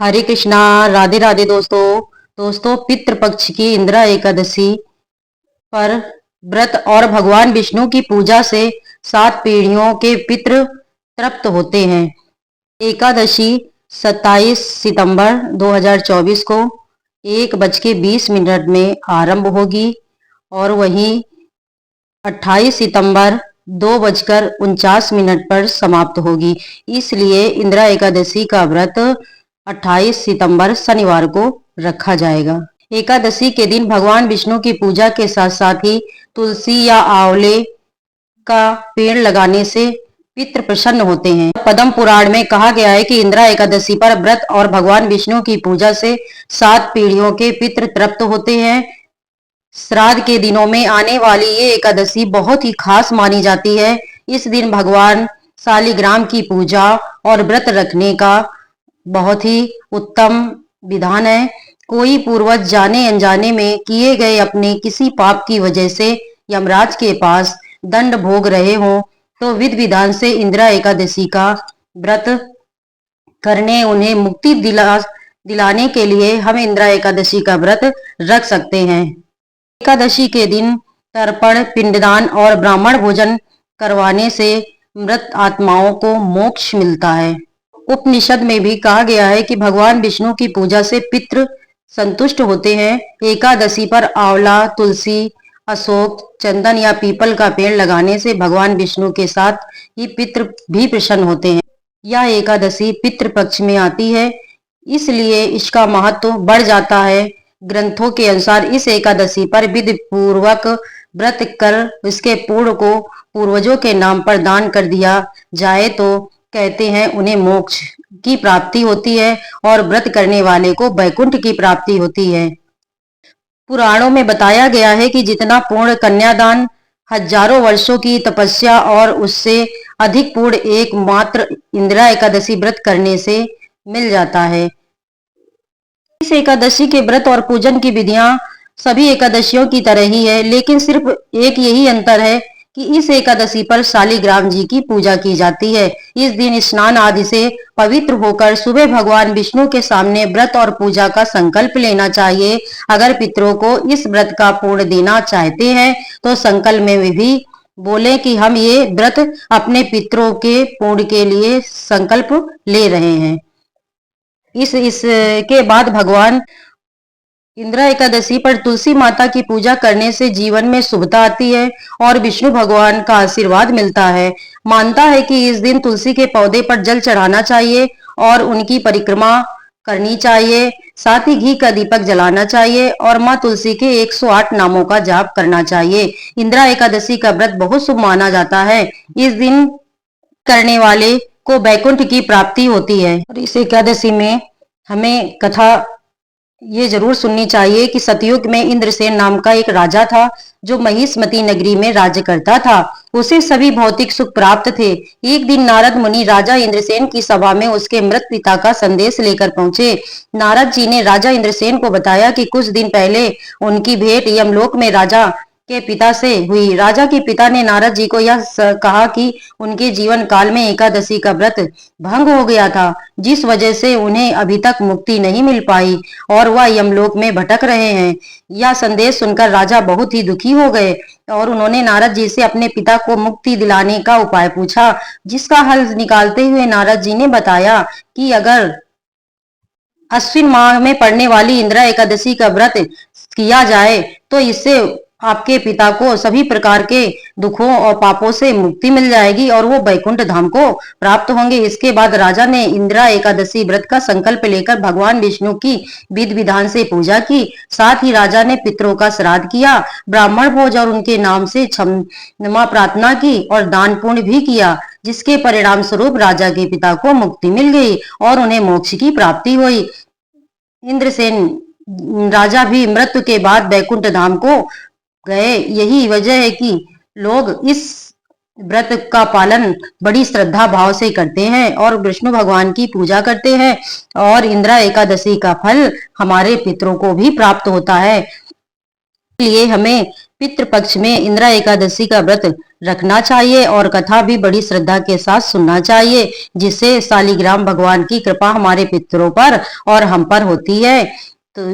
हरे कृष्णा। राधे राधे दोस्तों पितृपक्ष की इंदिरा एकादशी पर व्रत और भगवान विष्णु की पूजा से 7 पीढ़ियों के पितृ तृप्त होते हैं। एकादशी 27 सितंबर 2024 को 1:20 में आरंभ होगी और वहीं 28 सितंबर 2:49 पर समाप्त होगी। इसलिए इंदिरा एकादशी का व्रत 28 सितंबर शनिवार को रखा जाएगा। एकादशी के दिन भगवान विष्णु की पूजा के साथ साथ ही तुलसी या आंवले का पेड़ लगाने से पितृ प्रसन्न होते हैं। पद्म पुराण में कहा गया है कि इंदिरा एकादशी पर व्रत और भगवान विष्णु की पूजा से 7 पीढ़ियों के पितृ तृप्त होते हैं। श्राद्ध के दिनों में आने वाली ये एकादशी बहुत ही खास मानी जाती है। इस दिन भगवान शालिग्राम की पूजा और व्रत रखने का बहुत ही उत्तम विधान है। कोई पूर्वज जाने अनजाने में किए गए अपने किसी पाप की वजह से यमराज के पास दंड भोग रहे हों तो विधि विधान से इंदिरा एकादशी का व्रत करने उन्हें मुक्ति दिलाने के लिए हम इंदिरा एकादशी का व्रत रख सकते हैं। एकादशी के दिन तर्पण, पिंडदान और ब्राह्मण भोजन करवाने से मृत आत्माओं को मोक्ष मिलता है। उपनिषद में भी कहा गया है कि भगवान विष्णु की पूजा से पितृ संतुष्ट होते हैं। एकादशी पर आंवला, तुलसी, अशोक, चंदन या पीपल का पेड़ लगाने से भगवान विष्णु के साथ ही पितृ भी प्रसन्न होते हैं। यह एकादशी पितृपक्ष में आती है, इसलिए इसका महत्व बढ़ जाता है। ग्रंथों के अनुसार इस एकादशी पर विधि पूर्वक व्रत कर इसके पूर्ण को पूर्वजों के नाम पर दान कर दिया जाए तो कहते हैं उन्हें मोक्ष की प्राप्ति होती है और व्रत करने वाले को वैकुंठ की प्राप्ति होती है। पुराणों में बताया गया है कि जितना पूर्ण कन्यादान, हजारों वर्षों की तपस्या और उससे अधिक पूर्ण एकमात्र इंदिरा एकादशी व्रत करने से मिल जाता है। इस एकादशी के व्रत और पूजन की विधियां सभी एकादशियों की तरह ही है, लेकिन सिर्फ एक यही अंतर है कि इस एकादशी पर शालिग्राम जी की पूजा की जाती है। इस दिन स्नान आदि से पवित्र होकर सुबह भगवान विष्णु के सामने व्रत और पूजा का संकल्प लेना चाहिए। अगर पितरों को इस व्रत का पूर्ण देना चाहते हैं तो संकल्प में भी बोले कि हम ये व्रत अपने पितरों के पूर्ण के लिए संकल्प ले रहे हैं। इसके बाद भगवान इंदिरा एकादशी पर तुलसी माता की पूजा करने से जीवन में शुभता आती है और विष्णु भगवान का आशीर्वाद मिलता है। मानता है कि इस दिन तुलसी के पौधे पर जल चढ़ाना चाहिए और उनकी परिक्रमा करनी चाहिए। साथ ही घी का दीपक जलाना चाहिए और माँ तुलसी के 108 नामों का जाप करना चाहिए। इंदिरा एकादशी का व्रत बहुत शुभ माना जाता है। इस दिन करने वाले को वैकुंठ की प्राप्ति होती है। और इस एकादशी में हमें कथा ये जरूर सुननी चाहिए कि सतयुग में इंद्रसेन नाम का एक राजा था जो महिष्मती नगरी में राज्य करता था। उसे सभी भौतिक सुख प्राप्त थे। एक दिन नारद मुनि राजा इंद्रसेन की सभा में उसके मृत पिता का संदेश लेकर पहुंचे। नारद जी ने राजा इंद्रसेन को बताया कि कुछ दिन पहले उनकी भेंट यमलोक में राजा के पिता से हुई। राजा के पिता ने नारद जी को यह कहा कि उनके जीवन काल में एकादशी का व्रत भंग हो गया था, जिस वजह से उन्हें अभी तक मुक्ति नहीं मिल पाई और वह यमलोक में भटक रहे हैं। यह संदेश सुनकर राजा बहुत ही दुखी हो गए और उन्होंने नारद जी से अपने पिता को मुक्ति दिलाने का उपाय पूछा, जिसका हल निकालते हुए नारद जी ने बताया कि अगर अश्विन माह में पड़ने वाली इंदिरा एकादशी का व्रत किया जाए तो इससे आपके पिता को सभी प्रकार के दुखों और पापों से मुक्ति मिल जाएगी और वो वैकुंठ धाम को प्राप्त होंगे। इसके बाद राजा ने इंदिरा एकादशी व्रत का संकल्प लेकर भगवान विष्णु की विधि विधान से पूजा की। साथ ही राजा ने पितरों का श्राद्ध किया, ब्राह्मण भोज और उनके नाम से क्षमा प्रार्थना की और दान पुण्य भी किया, जिसके परिणाम स्वरूप राजा के पिता को मुक्ति मिल गई और उन्हें मोक्ष की प्राप्ति हुई। इंद्रसेन राजा भी मृत्यु के बाद वैकुंठ धाम को गए। यही वजह है कि लोग इस व्रत का पालन बड़ी श्रद्धा भाव से करते हैं और विष्णु भगवान की पूजा करते हैं और इंदिरा एकादशी का फल हमारे पितरों को भी प्राप्त होता है। इसलिए हमें पितृपक्ष में इंदिरा एकादशी का व्रत रखना चाहिए और कथा भी बड़ी श्रद्धा के साथ सुनना चाहिए, जिससे शालिग्राम भगवान की कृपा हमारे पितरों पर और हम पर होती है। तो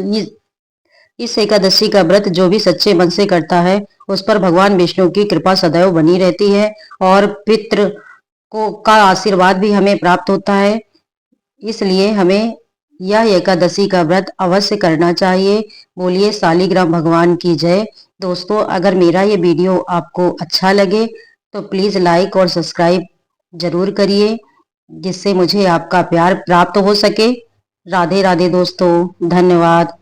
इस एकादशी का व्रत जो भी सच्चे मन से करता है उस पर भगवान विष्णु की कृपा सदैव बनी रहती है और पितृ को का आशीर्वाद भी हमें प्राप्त होता है। इसलिए हमें यह एकादशी का व्रत अवश्य करना चाहिए। बोलिए शालिग्राम भगवान की जय। दोस्तों, अगर मेरा ये वीडियो आपको अच्छा लगे तो प्लीज लाइक और सब्सक्राइब जरूर करिए, जिससे मुझे आपका प्यार प्राप्त हो सके। राधे राधे दोस्तों, धन्यवाद।